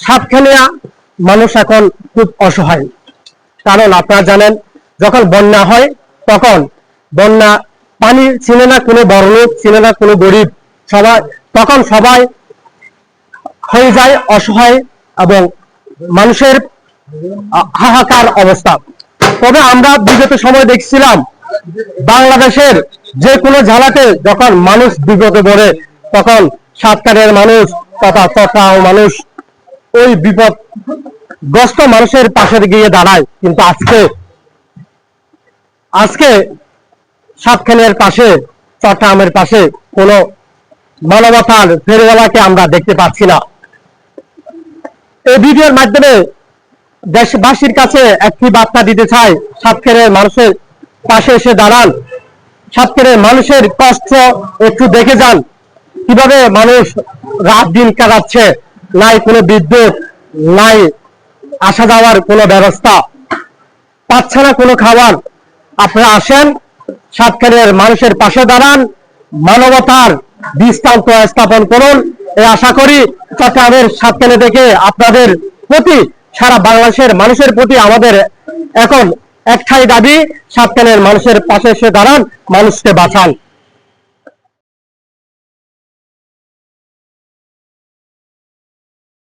সাতখানিয়া মানুষ এখন খুব অসহায়। কারণ আপনারা জানেন, যখন বন্যা হয় তখন বন্যা পানি চিনে না কোনো বড়লোক, চিনে না কোনো গরিব, তখন সবাই হয়ে যায় অসহায় এবং মানুষের হাহাকার অবস্থা। তবে আমরা বিগত সময় দেখছিলাম বাংলাদেশের যে কোনো জেলাতে যখন মানুষ বিপদে পড়ে তখন সাতকানিয়ার মানুষ তথা চট্টগ্রাম মানুষ ওই বিপদগ্রস্ত মানুষের পাশে গিয়ে দাঁড়ায়। কিন্তু আজকে সাতখানিয়ার পাশে, চট্টগ্রামের পাশে কোনো মানবতার ফেরিওয়ালাকে আমরা দেখতে পাচ্ছি না। এই ভিডিওর মাধ্যমে দেশবাসীর কাছে একটি বার্তা দিতে চাই, সাতক্ষীরার মানুষের পাশে এসে দাঁড়ান। সাতক্ষীরার মানুষের কষ্ট একটু দেখে যান, কিভাবে মানুষ রাত দিন কাটাচ্ছে, নাই কোনো বিদ্যুৎ, নাই আসা যাওয়ার কোনো ব্যবস্থা, পাচ্ছে না কোনো খাবার। আপনারা আসেন, সাতক্ষীরার মানুষের পাশে দাঁড়ান, মানবতার দৃষ্টান্ত স্থাপন করুন। এই আশা করি চট্টগ্রামের সাতক্ষীরা থেকে আপনাদের প্রতি, সারা বাংলাদেশের মানুষের প্রতি আমাদের এখন একটাই দাবি, সাতক্ষীরার মানুষের পাশে এসে দাঁড়ান, মানুষকে বাঁচান।